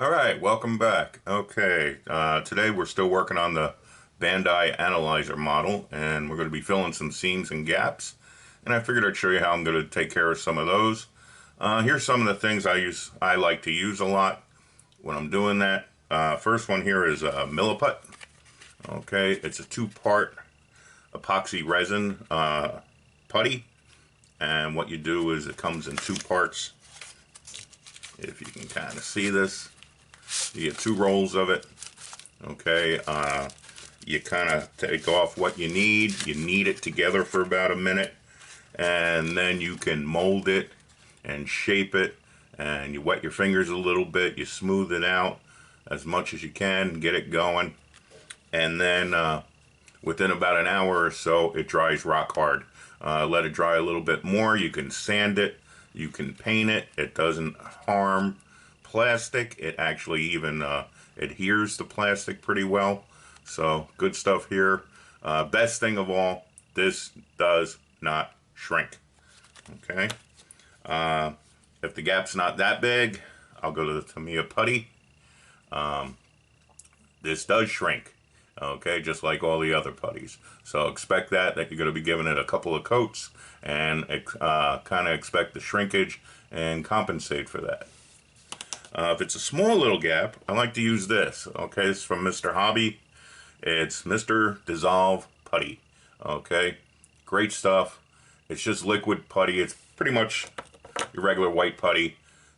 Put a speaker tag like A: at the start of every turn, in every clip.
A: Alright, welcome back. Okay, today we're still working on the Bandai Analyzer model, and we're going to be filling some seams and gaps. And I figured I'd show you how I'm going to take care of some of those. Here's some of the things I like to use a lot when I'm doing that. First one here is a Milliput. Okay, it's a two-part epoxy resin putty. And what you do is it comes in two parts. If you can kind of see this. You get two rolls of it. Okay, you kind of take off what you knead it together for about a minute, and then you can mold it and shape it, and you wet your fingers a little bit, you smooth it out as much as you can, get it going, and then within about an hour or so it dries rock hard. Let it dry a little bit more. You can sand it, you can paint it. It doesn't harm plastic. It actually even adheres to plastic pretty well. So good stuff here. Best thing of all, this does not shrink. Okay. If the gap's not that big, I'll go to the Tamiya Putty. This does shrink. Okay, just like all the other putties. So expect that you're going to be giving it a couple of coats and kind of expect the shrinkage and compensate for that. If it's a small little gap, I like to use this. Okay, it's from Mr. Hobby. It's Mr. Dissolve Putty. Okay, great stuff. It's just liquid putty. It's pretty much your regular white putty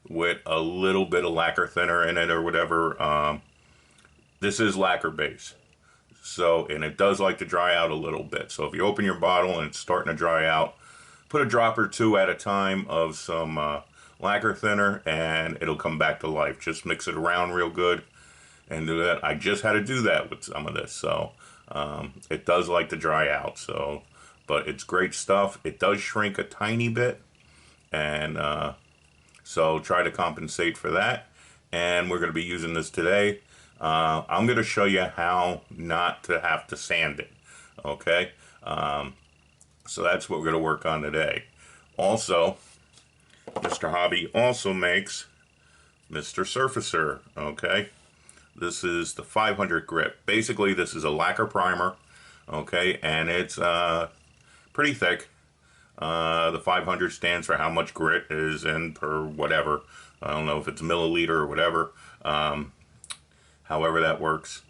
A: with a little bit of lacquer thinner in it or whatever. This is lacquer base. So, and it does like to dry out a little bit. So if you open your bottle and it's starting to dry out, put a drop or two at a time of some lacquer thinner and it'll come back to life. Just mix it around real good and do that. I just had to do that with some of this. So it does like to dry out. So, but it's great stuff. It does shrink a tiny bit. And so try to compensate for that. And we're going to be using this today. I'm going to show you how not to have to sand it, okay? So that's what we're going to work on today. Also, Mr. Hobby also makes Mr. Surfacer, okay? This is the 500 grit. Basically, this is a lacquer primer, okay? And it's pretty thick. The 500 stands for how much grit is in per whatever. I don't know if it's milliliter or whatever. However that works.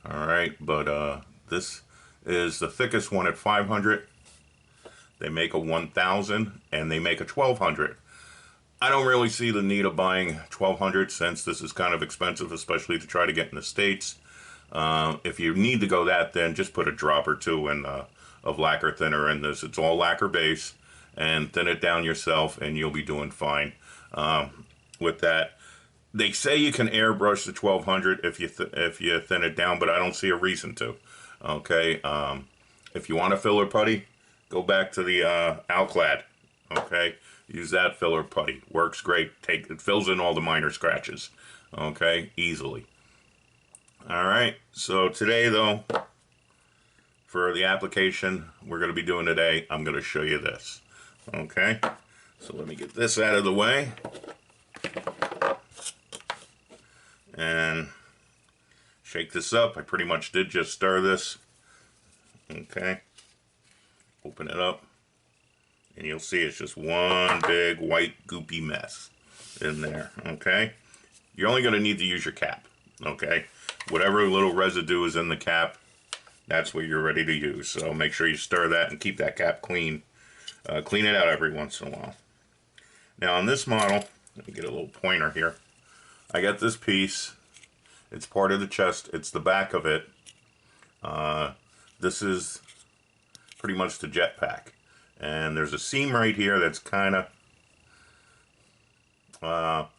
A: Alright, but this is the thickest one at 500. They make a 1000 and they make a 1200. I don't really see the need of buying 1200 since this is kind of expensive, especially to try to get in the States. If you need to go that, then just put a drop or two in of lacquer thinner in this. It's all lacquer base, and thin it down yourself and you'll be doing fine with that. They say you can airbrush the 1200 if you thin it down, but I don't see a reason to. Okay, if you want a filler putty, go back to the Alclad. Okay, use that filler putty. Works great. It fills in all the minor scratches. Okay, easily. All right. So today, though, for the application we're going to be doing today, I'm going to show you this. Okay, so let me get this out of the way. And shake this up. I pretty much did just stir this. Okay. Open it up. And you'll see it's just one big white goopy mess in there. Okay. You're only going to need to use your cap. Okay. Whatever little residue is in the cap, that's what you're ready to use. So make sure you stir that and keep that cap clean. Clean it out every once in a while. Now on this model, let me get a little pointer here. I got this piece. It's part of the chest. It's the back of it. This is pretty much the jetpack. And there's a seam right here that's kind of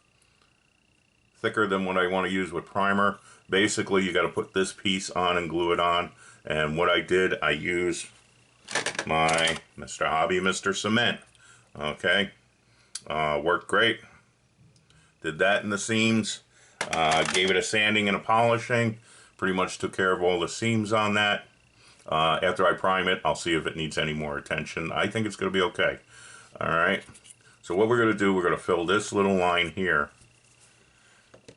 A: thicker than what I want to use with primer. Basically, you got to put this piece on and glue it on. And what I did, I used my Mr. Hobby Mr. Cement. Okay. Worked great. Did that in the seams, gave it a sanding and a polishing, pretty much took care of all the seams on that. After I prime it, I'll see if it needs any more attention. I think it's going to be okay. Alright, so what we're going to do, we're going to fill this little line here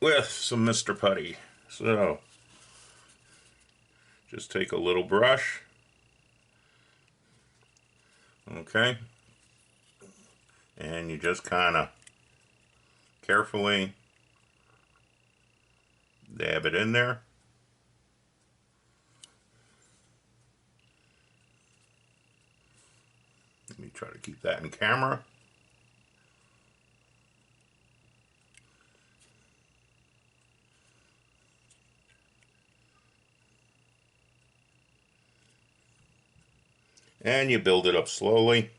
A: with some Mr. Putty. So, just take a little brush. Okay. And you just kind of carefully dab it in there. Let me try to keep that in camera. And you build it up slowly.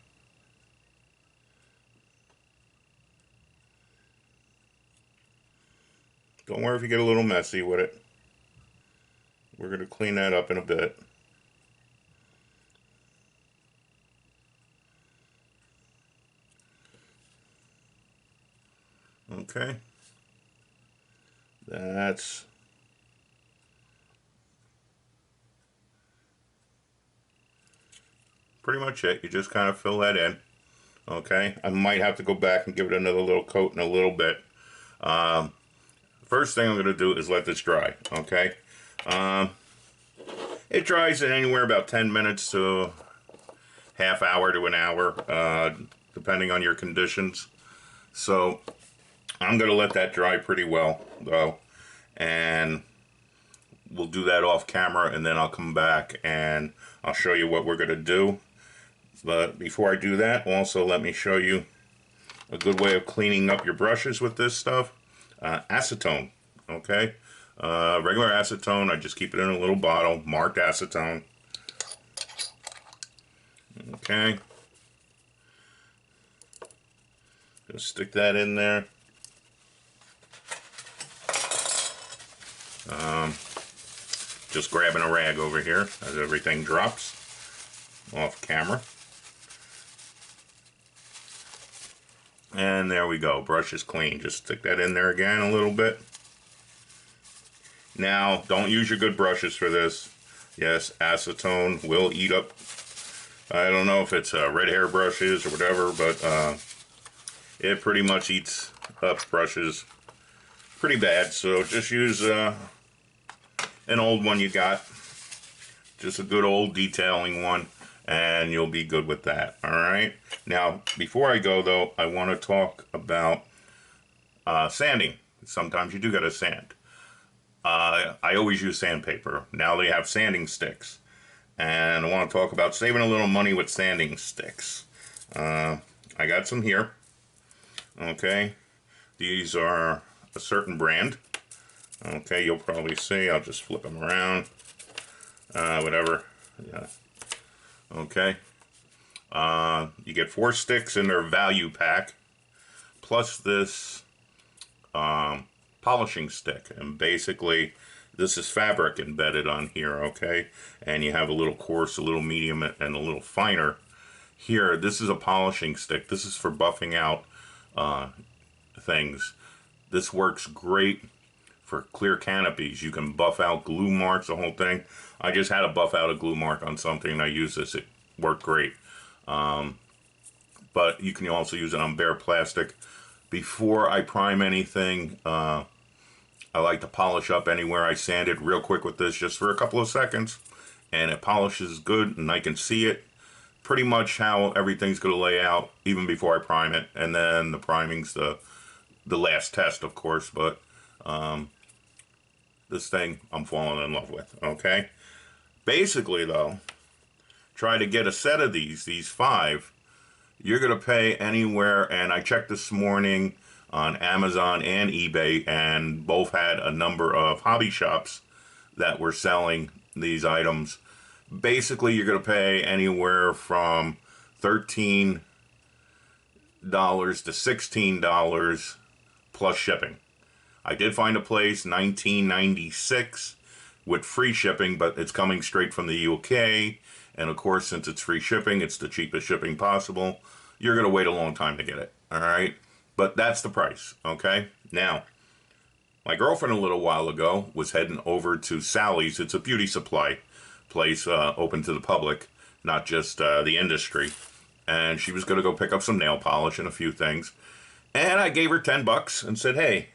A: Don't worry if you get a little messy with it. We're going to clean that up in a bit. Okay. That's pretty much it. You just kind of fill that in. Okay. I might have to go back and give it another little coat in a little bit. First thing I'm going to do is let this dry. Okay. It dries in anywhere about 10 minutes to half hour to an hour, depending on your conditions. So I'm going to let that dry pretty well, though, and we'll do that off camera, and then I'll come back and I'll show you what we're going to do. But before I do that, also let me show you a good way of cleaning up your brushes with this stuff. Acetone, okay? Regular acetone, I just keep it in a little bottle, marked acetone. Okay. Just stick that in there. Just grabbing a rag over here as everything drops off camera. And there we go, brush is clean. Just stick that in there again a little bit. Now, don't use your good brushes for this. Yes, acetone will eat up, I don't know if it's red hair brushes or whatever, but it pretty much eats up brushes pretty bad. So just use an old one you got, just a good old detailing one, and you'll be good with that. All right. Now, before I go though, I want to talk about sanding. Sometimes you do gotta sand. I always use sandpaper. Now they have sanding sticks, and I want to talk about saving a little money with sanding sticks. I got some here. Okay, these are a certain brand. Okay, you'll probably see. I'll just flip them around. Whatever. Yeah. Okay. You get 4 sticks in their value pack, plus this polishing stick, and basically this is fabric embedded on here. Okay, and you have a little coarse, a little medium, and a little finer. Here, this is a polishing stick. This is for buffing out things. This works great for clear canopies. You can buff out glue marks, the whole thing. I just had to buff out a glue mark on something, and I used this. It worked great. But you can also use it on bare plastic. Before I prime anything, I like to polish up anywhere I sand it real quick with this, just for a couple of seconds, and it polishes good, and I can see it pretty much how everything's going to lay out even before I prime it. And then the priming's the last test, of course, but this thing I'm falling in love with. Okay, basically though, try to get a set of these 5. You're going to pay anywhere, and I checked this morning on Amazon and eBay, and both had a number of hobby shops that were selling these items. Basically, you're going to pay anywhere from $13 to $16 plus shipping. I did find a place, $19.96 with free shipping, but it's coming straight from the UK. And of course, since it's free shipping, it's the cheapest shipping possible. You're going to wait a long time to get it. All right. But that's the price. Okay. Now, my girlfriend a little while ago was heading over to Sally's. It's a beauty supply place open to the public, not just the industry. And she was going to go pick up some nail polish and a few things. And I gave her $10 and said, hey,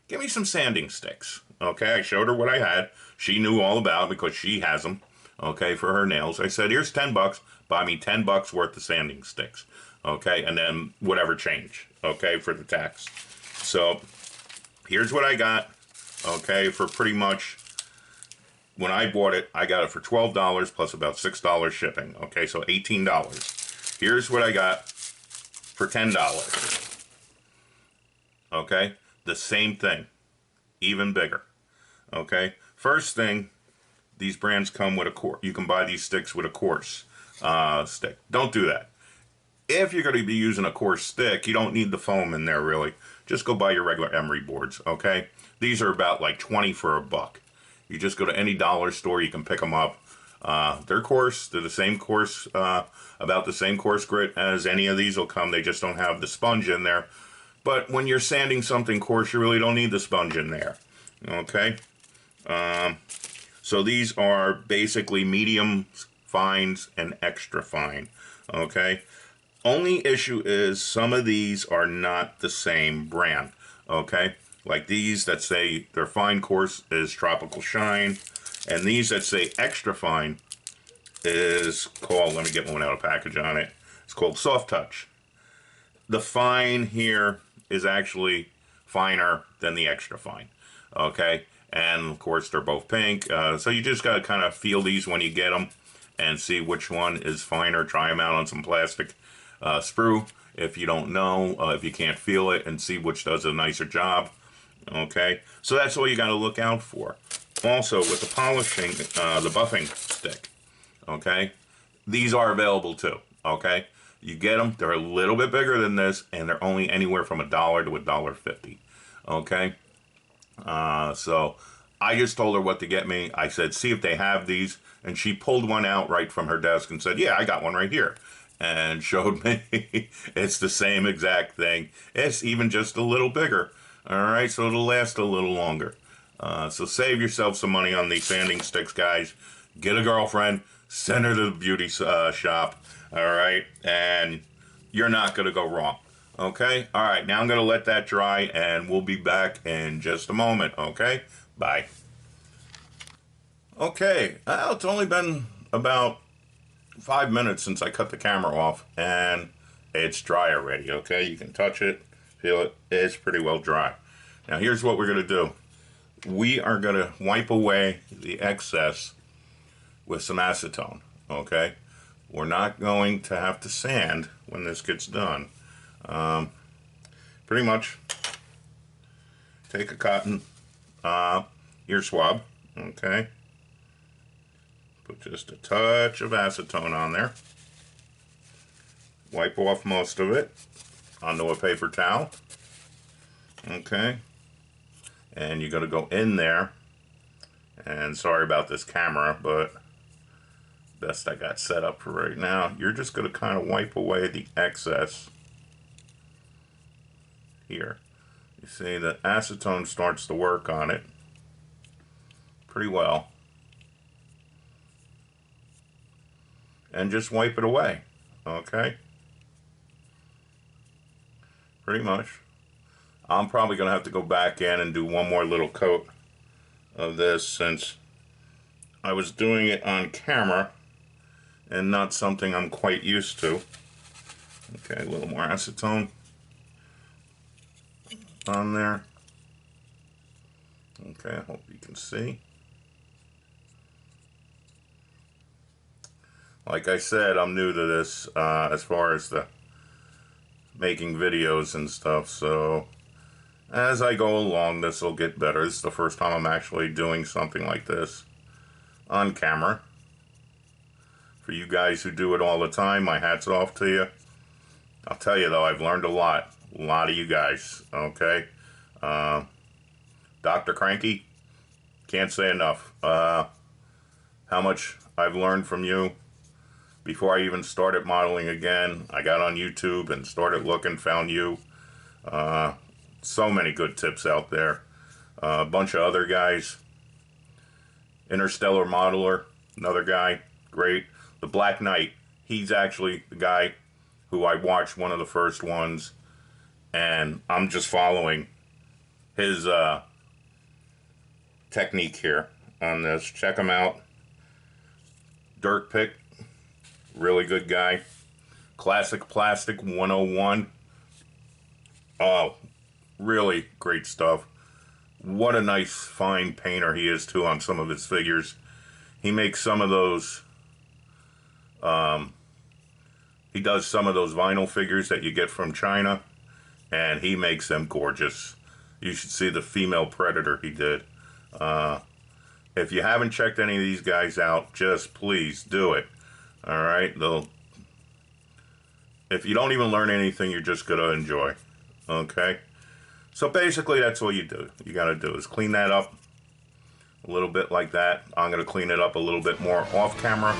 A: Give me some sanding sticks. Okay, I showed her what I had. She knew all about it because she has them, okay, for her nails. I said, here's 10 bucks. Buy me 10 bucks worth of sanding sticks. Okay, and then whatever change, okay, for the tax. So here's what I got, okay, for pretty much, when I bought it, I got it for $12 plus about $6 shipping. Okay, so $18. Here's what I got for $10. Okay, the same thing, even bigger. Okay, first thing, these brands come with a quartz. You can buy these sticks with a quartz stick. Don't do that. If you're going to be using a quartz stick, you don't need the foam in there really. Just go buy your regular emery boards, okay? These are about like 20 for $1. You just go to any dollar store, you can pick them up. They're coarse. They're the same coarse, about the same coarse grit as any of these will come. They just don't have the sponge in there. But when you're sanding something coarse, you really don't need the sponge in there, okay? So these are basically medium, fines, and extra fine, okay? Only issue is some of these are not the same brand, okay? Like these that say their fine coarse is Tropical Shine, and these that say extra fine is called, let me get one out of package on it, it's called Soft Touch. The fine here is actually finer than the extra fine, okay? And of course they're both pink, so you just gotta kind of feel these when you get them and see which one is finer. Try them out on some plastic sprue if you don't know, if you can't feel it, and see which does a nicer job. Okay, so that's all you got to look out for. Also, with the polishing, the buffing stick, okay, these are available too. Okay, you get them, they're a little bit bigger than this, and they're only anywhere from $1 to $1.50. Okay, so I just told her what to get me. I said, see if they have these, and she pulled one out right from her desk and said, yeah, I got one right here. And showed me it's the same exact thing. It's even just a little bigger. All right, so it'll last a little longer. So save yourself some money on these sanding sticks, guys. Get a girlfriend, send her to the beauty shop. All right, and you're not going to go wrong. Okay, all right, now I'm going to let that dry, and we'll be back in just a moment. Okay, bye. Okay, well, it's only been about 5 minutes since I cut the camera off, and it's dry already. Okay, you can touch it, feel it. It's pretty well dry. Now here's what we're going to do. We are going to wipe away the excess with some acetone. Okay, we're not going to have to sand when this gets done. Pretty much take a cotton ear swab. Okay, put just a touch of acetone on there. Wipe off most of it onto a paper towel. Okay. And you're going to go in there. And sorry about this camera, but best I got set up for right now. You're just going to kind of wipe away the excess here. You see the acetone starts to work on it pretty well. And just wipe it away, okay? Pretty much. I'm probably going to have to go back in and do one more little coat of this since I was doing it on camera and not something I'm quite used to. Okay, a little more acetone on there. Okay, I hope you can see. Like I said, I'm new to this as far as the making videos and stuff, so as I go along, this will get better. This is the first time I'm actually doing something like this on camera. For you guys who do it all the time, my hat's off to you. I'll tell you though, I've learned a lot of you guys, okay? Dr. Cranky, can't say enough. How much I've learned from you. Before I even started modeling again, I got on YouTube and started looking, found you. So many good tips out there. A bunch of other guys. Interstellar Modeler, another guy, great. The Black Knight, he's actually the guy who I watched one of the first ones, and I'm just following his technique here on this. Check him out. Dirt Pick, really good guy. Classic Plastic 101. Oh, really great stuff. What a nice fine painter he is too on some of his figures. He makes some of those he does some of those vinyl figures that you get from China, and he makes them gorgeous. You should see the female Predator he did. If you haven't checked any of these guys out, just please do it. Alright, if you don't even learn anything, you're just going to enjoy. Okay? So basically, that's all you do. You got to do is clean that up a little bit like that. I'm going to clean it up a little bit more off camera.